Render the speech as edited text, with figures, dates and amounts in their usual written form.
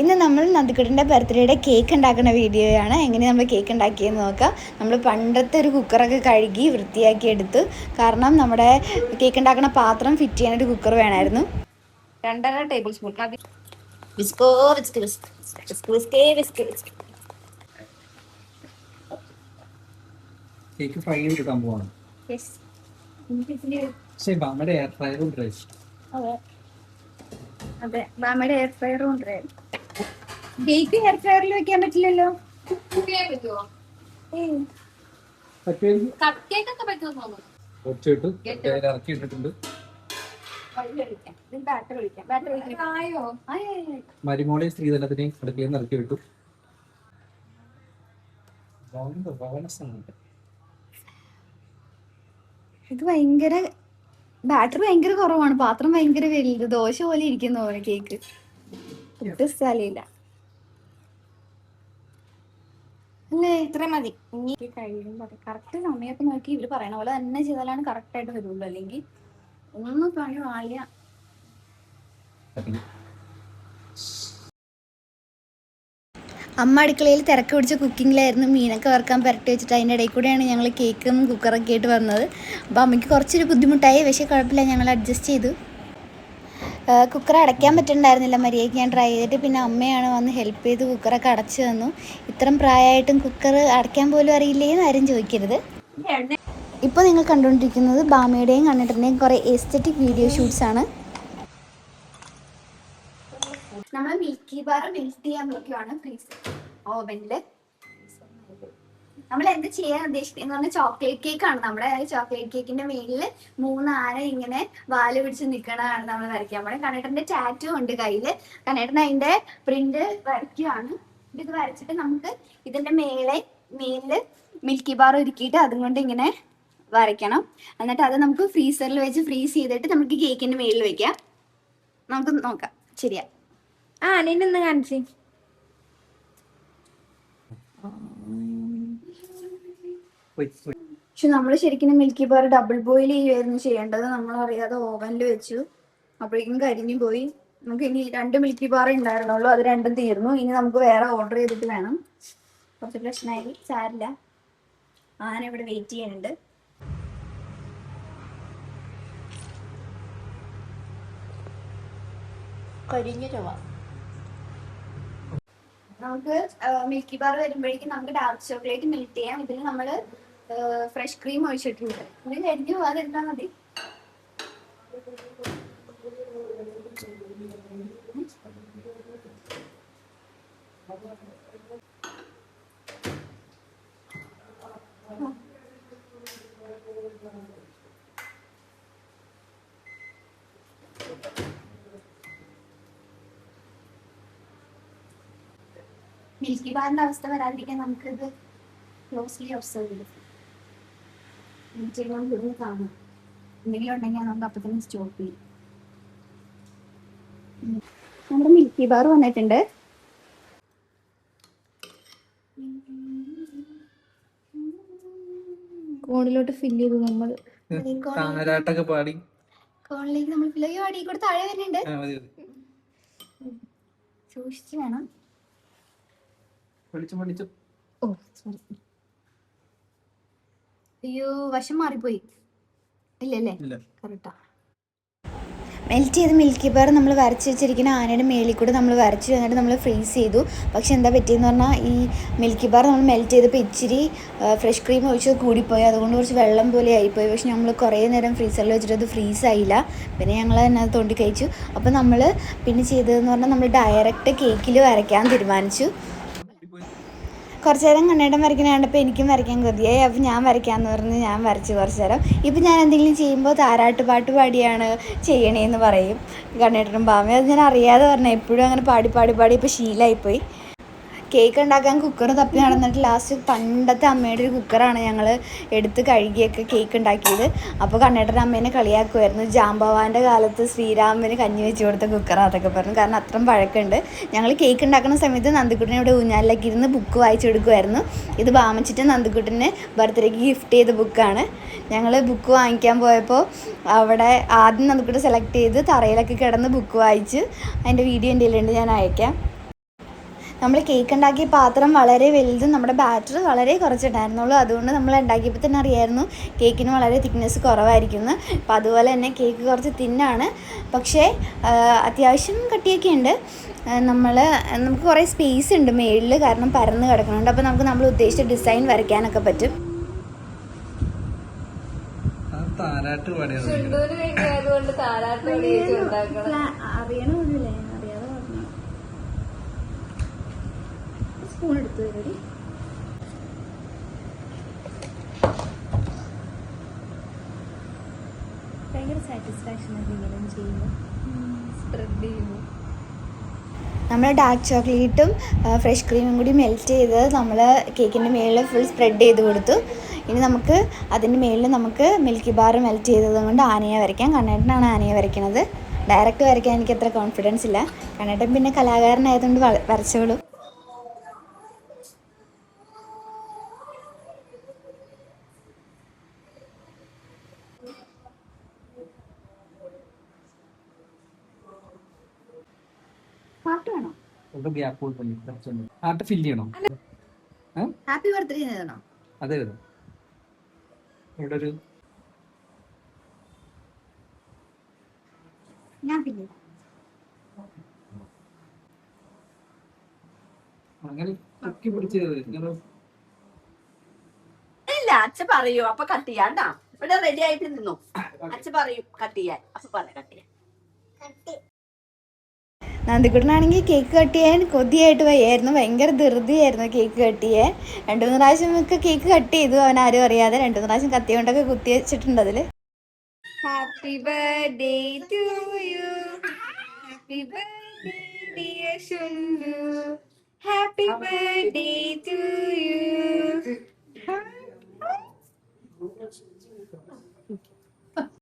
ഇന്ന് നമ്മൾ നന്ദിക്കുട്ടൻ്റെ ബർത്ത്ഡേയുടെ കേക്ക് ഉണ്ടാക്കുന്ന വീഡിയോയാണ്. എങ്ങനെ നമ്മൾ കേക്ക് ഉണ്ടാക്കിയെന്ന് നോക്കാം. നമ്മൾ പണ്ടത്തെ ഒരു കുക്കറൊക്കെ കഴുകി വൃത്തിയാക്കി എടുത്തു. കാരണം നമ്മുടെ കേക്ക് ഉണ്ടാക്കുന്ന പാത്രം ഫിറ്റ് ചെയ്യാനൊരു കുക്കർ വേണമായിരുന്നു. 2.5 ടേബിൾ സ്പൂൺ വിസ്കോ വിസ്ക് വിസ്ക് വിസ്ക് വിസ്കേ വിസ്ക് വിസ്ക്. കേക്ക് ഫ്രൈ ചെയ്തെടുക്കാൻ പോവാണ്. അതെ, മാമയുടെ എയർ ഫ്രയറും ഉണ്ട്. കേക്ക് എയർ ഫ്രയറിൽ വെക്കാൻ പറ്റില്ലല്ലോ. മരുമോളെ സ്ത്രീധനത്തിനെയും അടുക്കളയിൽ നിന്ന് ഇറക്കി വിട്ടു. ഇത് ഭയങ്കര ബാറ്ററി ഭയങ്കര കുറവാണ്. പാത്രം ഭയങ്കര വലുത്, ദോശ പോലെ ഇരിക്കുന്നു കേക്ക്. സ്ഥലമില്ല അല്ലേ? ഇത്ര മതി. ഇനി കഴിയുമ്പോൾ കറക്റ്റ് സമയമൊക്കെ നോക്കി ഇവര് പറയണ പോലെ തന്നെ ചെയ്താലാണ് കറക്റ്റ് ആയിട്ട് വരുള്ളൂ. അല്ലെങ്കിൽ ഒന്നും പണി വാളിയ. അമ്മ അടുക്കളയിൽ തിരക്ക് പിടിച്ച കുക്കിങ്ങിലായിരുന്നു. മീനൊക്കെ വറുക്കാൻ പുരട്ടി വെച്ചിട്ട് അതിൻ്റെ ഇടയിൽ കൂടെയാണ് ഞങ്ങൾ കേക്കും കുക്കറൊക്കെ ആയിട്ട് വന്നത്. അപ്പോൾ അമ്മയ്ക്ക് കുറച്ചൊരു ബുദ്ധിമുട്ടായി, പക്ഷേ കുഴപ്പമില്ല, ഞങ്ങൾ അഡ്ജസ്റ്റ് ചെയ്തു. കുക്കർ അടയ്ക്കാൻ പറ്റുന്നുണ്ടായിരുന്നില്ല മര്യാദയ്ക്ക്. ഞാൻ ട്രൈ ചെയ്തിട്ട് പിന്നെ അമ്മയാണ് വന്ന് ഹെൽപ്പ് ചെയ്ത് കുക്കറൊക്കെ അടച്ചു തന്നു. ഇത്രയും പ്രായമായിട്ടും കുക്കർ അടയ്ക്കാൻ പോലും അറിയില്ലേ എന്ന് ആരും ചോദിക്കരുത്. ഇപ്പോൾ നിങ്ങൾ കണ്ടുകൊണ്ടിരിക്കുന്നത് ബാമയുടെയും കണ്ണേട്ടൻ്റെയും കുറേ എസ്തെറ്റിക് വീഡിയോ ഷൂട്ട്സാണ്. നമ്മൾ മിൽക്കി ബാർ മെൽറ്റ് ചെയ്യാൻ നോക്കിയാണ് ഓവനിൽ. നമ്മൾ എന്ത് ചെയ്യാൻ ഉദ്ദേശിക്കുന്നത് പറഞ്ഞാൽ ചോക്ലേറ്റ് കേക്കാണ്. നമ്മുടെ ചോക്ലേറ്റ് കേക്കിന്റെ മേലിൽ 3 ആന ഇങ്ങനെ വാല് പിടിച്ച് നിൽക്കണതാണ് നമ്മൾ വരയ്ക്കാൻ പോണേ. കണ്ണേട്ടന്റെ ടാറ്റു ഉണ്ട് കയ്യിൽ. കണ്ണേട്ടൻ അതിന്റെ പ്രിന്റ് വരയ്ക്കുകയാണ്. ഇത് വരച്ചിട്ട് നമുക്ക് ഇതിന്റെ മേലില് മിൽക്കി ബാർ ഒരുക്കിയിട്ട് അതും കൊണ്ട് ഇങ്ങനെ വരയ്ക്കണം. എന്നിട്ട് അത് നമുക്ക് ഫ്രീസറിൽ വെച്ച് ഫ്രീസ് ചെയ്തിട്ട് നമുക്ക് കേക്കിന്റെ മേലിൽ വെക്കാം. നമുക്ക് നോക്കാം. ശരിയാ? നിന്നൊന്ന് കാണിച്ചേ. പക്ഷെ നമ്മൾ ശരിക്കും മിൽക്കി ബാർ ഡബിൾ ബോയിൽ ചെയ്യുമായിരുന്നു ചെയ്യേണ്ടത്. നമ്മൾ അറിയാതെ ഓവനിൽ വെച്ചു, അപ്പോഴേക്കും കരിഞ്ഞു പോയി. നമുക്ക് ഇനി 2 മിൽക്കി ബാർ ഉണ്ടായിരുന്നുള്ളൂ, അത് 2 തീർന്നു. ഇനി നമുക്ക് വേറെ ഓർഡർ ചെയ്തിട്ട് വേണം. കുറച്ച് പ്രശ്നമായി, സാരില്ല. ആന ഇവിടെ വെയിറ്റ് ചെയ്യുന്നുണ്ട്. കരിഞ്ഞ ചൊവ്വ. നമുക്ക് മിൽക്കി ബാർ വരുമ്പോഴേക്കും നമുക്ക് ഡാർക്ക് ചോക്ലേറ്റ് മെൽറ്റ് ചെയ്യാം. ഇതിൽ നമ്മൾ ഫ്രഷ് ക്രീം ഒഴിച്ചിട്ടുണ്ട്. ഇത് കരിഞ്ഞു പോകാതെ എടുത്താൽ മതി. മിൽക്കി ബാറിന്റെ അവസ്ഥ വരാതിരിക്കാൻ നമുക്കിത് ക്ലോസ്ലി ഒബ്സർവ് ചെയ്ത് കാണാം. എന്തെങ്കിലും ഉണ്ടെങ്കിൽ നമുക്ക് അപ്പൊ തന്നെ സ്റ്റോപ്പ് ചെയ്യും. നമ്മുടെ മിൽക്കി ബാർ വന്നിട്ടുണ്ട്. കോണിലോട്ട് ഫില്ല് ചെയ്തു. നമ്മൾ കോണിലേക്ക് നമ്മൾ ഫില്ല് ചെയ്യും. അടി കൂടെ താഴെ വരുന്നുണ്ട്. സൂക്ഷിച്ച് വേണം. ഓ സോറി, അയ്യോ വശം മാറിപ്പോയി. ഇല്ലല്ലേ? കറക്റ്റാ. മെൽറ്റ് ചെയ്ത് മിൽക്കി ബാർ നമ്മൾ വരച്ച് വെച്ചിരിക്കുന്ന ആനയുടെ മേളിൽ കൂടെ നമ്മൾ വരച്ച് എന്നിട്ട് നമ്മൾ ഫ്രീസ് ചെയ്തു. പക്ഷെ എന്താ പറ്റിയെന്ന് പറഞ്ഞാൽ ഈ മിൽക്കി ബാർ നമ്മൾ മെൽറ്റ് ചെയ്തപ്പോൾ ഇച്ചിരി ഫ്രഷ് ക്രീം ഒഴിച്ചത് കൂടിപ്പോയി. അതുകൊണ്ട് കുറച്ച് വെള്ളം പോലെ ആയിപ്പോയി. പക്ഷെ നമ്മൾ കുറേ നേരം ഫ്രീസറിൽ വെച്ചിട്ട് അത് ഫ്രീസ് ആയില്ല. പിന്നെ ഞങ്ങൾ തന്നെ അത് തൊണ്ടി കഴിച്ചു. അപ്പോൾ നമ്മൾ പിന്നെ ചെയ്തതെന്ന് പറഞ്ഞാൽ നമ്മൾ ഡയറക്റ്റ് കേക്കിൽ വരയ്ക്കാൻ തീരുമാനിച്ചു. കുറച്ച് നേരം കണ്ണേട്ടൻ വരയ്ക്കുന്ന കണ്ടപ്പോൾ എനിക്കും വരയ്ക്കാൻ കൊതിയായി. അപ്പോൾ ഞാൻ വരയ്ക്കാമെന്ന് പറഞ്ഞ് ഞാൻ വരച്ച് കുറച്ച് നേരം. ഇപ്പം ഞാൻ എന്തെങ്കിലും ചെയ്യുമ്പോൾ താരാട്ട് പാട്ട് പാടിയാണ് ചെയ്യണേന്ന് പറയും കണ്ണേട്ടനും ബാമയും. അത് ഞാൻ അറിയാതെ പറഞ്ഞാൽ എപ്പോഴും അങ്ങനെ പാടി ഇപ്പോൾ ശീലമായിപ്പോയി. കേക്ക് ഉണ്ടാക്കാൻ കുക്കർ തപ്പി നടന്നിട്ട് ലാസ്റ്റ് പണ്ടത്തെ അമ്മയുടെ ഒരു കുക്കറാണ് ഞങ്ങൾ എടുത്ത് കഴുകിയൊക്കെ കേക്ക് ഉണ്ടാക്കിയത്. അപ്പോൾ കണ്ണേട്ടൻ അമ്മേനെ കളിയാക്കുമായിരുന്നു. ജാമ്പവാൻ്റെ കാലത്ത് ശ്രീരാമന് കഞ്ഞി വെച്ച് കൊടുത്ത കുക്കറാണ് അതൊക്കെ പറഞ്ഞു. കാരണം അത്രയും പഴക്കമുണ്ട്. ഞങ്ങൾ കേക്ക് ഉണ്ടാക്കുന്ന സമയത്ത് നന്ദിക്കുട്ടനെ ഇവിടെ ഊഞ്ഞാലിലൊക്കെ ഇരുന്ന് ബുക്ക് വായിച്ചു കൊടുക്കുമായിരുന്നു. ഇത് ബാമച്ചിട്ട് നന്ദിക്കുട്ടന് ബർത്ത്ഡേക്ക് ഗിഫ്റ്റ് ചെയ്ത ബുക്കാണ്. ഞങ്ങൾ ബുക്ക് വാങ്ങിക്കാൻ പോയപ്പോൾ അവിടെ ആദ്യം നന്ദിക്കുട്ടൻ സെലക്ട് ചെയ്ത് തറയിലൊക്കെ കിടന്ന് ബുക്ക് വായിച്ച്. അതിൻ്റെ വീഡിയോ എൻ്റെ കയ്യിലുണ്ട്, ഞാൻ അയക്കാം. നമ്മൾ കേക്ക് ഉണ്ടാക്കിയ പാത്രം വളരെ വലുതും നമ്മുടെ ബാറ്റർ വളരെ കുറച്ചിട്ടായിരുന്നുള്ളൂ. അതുകൊണ്ട് നമ്മൾ ഉണ്ടാക്കിയപ്പോൾ തന്നെ അറിയായിരുന്നു കേക്കിന് വളരെ തിക്നെസ് കുറവായിരിക്കുന്നു. അപ്പോൾ അതുപോലെ തന്നെ കേക്ക് കുറച്ച് തിന്നാണ്, പക്ഷേ അത്യാവശ്യം കട്ടിയൊക്കെ ഉണ്ട്. നമുക്ക് കുറേ സ്പേസ് ഉണ്ട് മേളിൽ, കാരണം പരന്ന് കിടക്കുന്നുണ്ട്. അപ്പോൾ നമുക്ക് നമ്മൾ ഉദ്ദേശിച്ച ഡിസൈൻ വരയ്ക്കാനൊക്കെ പറ്റും. അറിയണമൊന്നുമില്ല, ഞാൻ അറിയാതെ പറഞ്ഞു. സ്പൂൺ എടുത്തു തരടി. ഭയങ്കര സാറ്റിസ്ഫാക്ഷൻ ആണ് ഇങ്ങനെ ചെയ്യുമ്പോൾ, സ്പ്രെഡ് ചെയ്യുമ്പോൾ. നമ്മൾ ഡാർക്ക് ചോക്ലേറ്റും ഫ്രഷ് ക്രീമും കൂടി മെൽറ്റ് ചെയ്ത് നമ്മൾ കേക്കിൻ്റെ മുകളിൽ ഫുൾ സ്പ്രെഡ് ചെയ്ത് കൊടുത്തു. ഇനി നമുക്ക് അതിൻ്റെ മുകളിൽ നമുക്ക് മിൽക്കി ബാർ മെൽറ്റ് ചെയ്തത് കൊണ്ട് ആനയെ വരയ്ക്കാം. കണ്ണേട്ടനാണ് ആനയെ വരയ്ക്കുന്നത്. ഡയറക്റ്റ് വരയ്ക്കാൻ എനിക്ക് അത്ര കോൺഫിഡൻസ് ഇല്ല. കണ്ണേട്ടൻ പിന്നെ കലാകാരനായതുകൊണ്ട് വരച്ചോളൂ. ഹാർട്ട് വേണോ? ഹാർട്ട് ഫില്ല് ചെയ്യണോ? ഹാപ്പി ബർത്ത്ഡേ ചെയ്യണോ? അതെ, ഇവിടെ ഒരു ഞാൻ ഫില്ല് അങ്ങനെ പൊക്കി പിടിച്ച് ഇല്ല. അച്ഛ പറയൂ, അപ്പൊ കട്ട് ചെയ്യാണ്ടാ. ഇവിടെ റെഡി ആയിട്ട് നിന്നു. അച്ഛ പറയും കട്ട് ചെയ്യാൻ, അപ്പൊ പറയാം കട്ട് ചെയ്യാൻ. നന്ദിക്കുട്ടനാണെങ്കിൽ കേക്ക് കട്ട് ചെയ്യാൻ കൊതിയായിട്ട് വയ്യായിരുന്നു. ഭയങ്കര ധൃതിയായിരുന്നു കേക്ക് കട്ട് ചെയ്യാൻ. 2-3 പ്രാവശ്യമൊക്കെ കേക്ക് കട്ട് ചെയ്തു, അവൻ ആരും അറിയാതെ. 2-3 പ്രാവശ്യം കത്തി കൊണ്ടൊക്കെ കുത്തി വെച്ചിട്ടുണ്ട് അതിൽ. Happy birthday to you, happy birthday dear Shullu, happy birthday to U.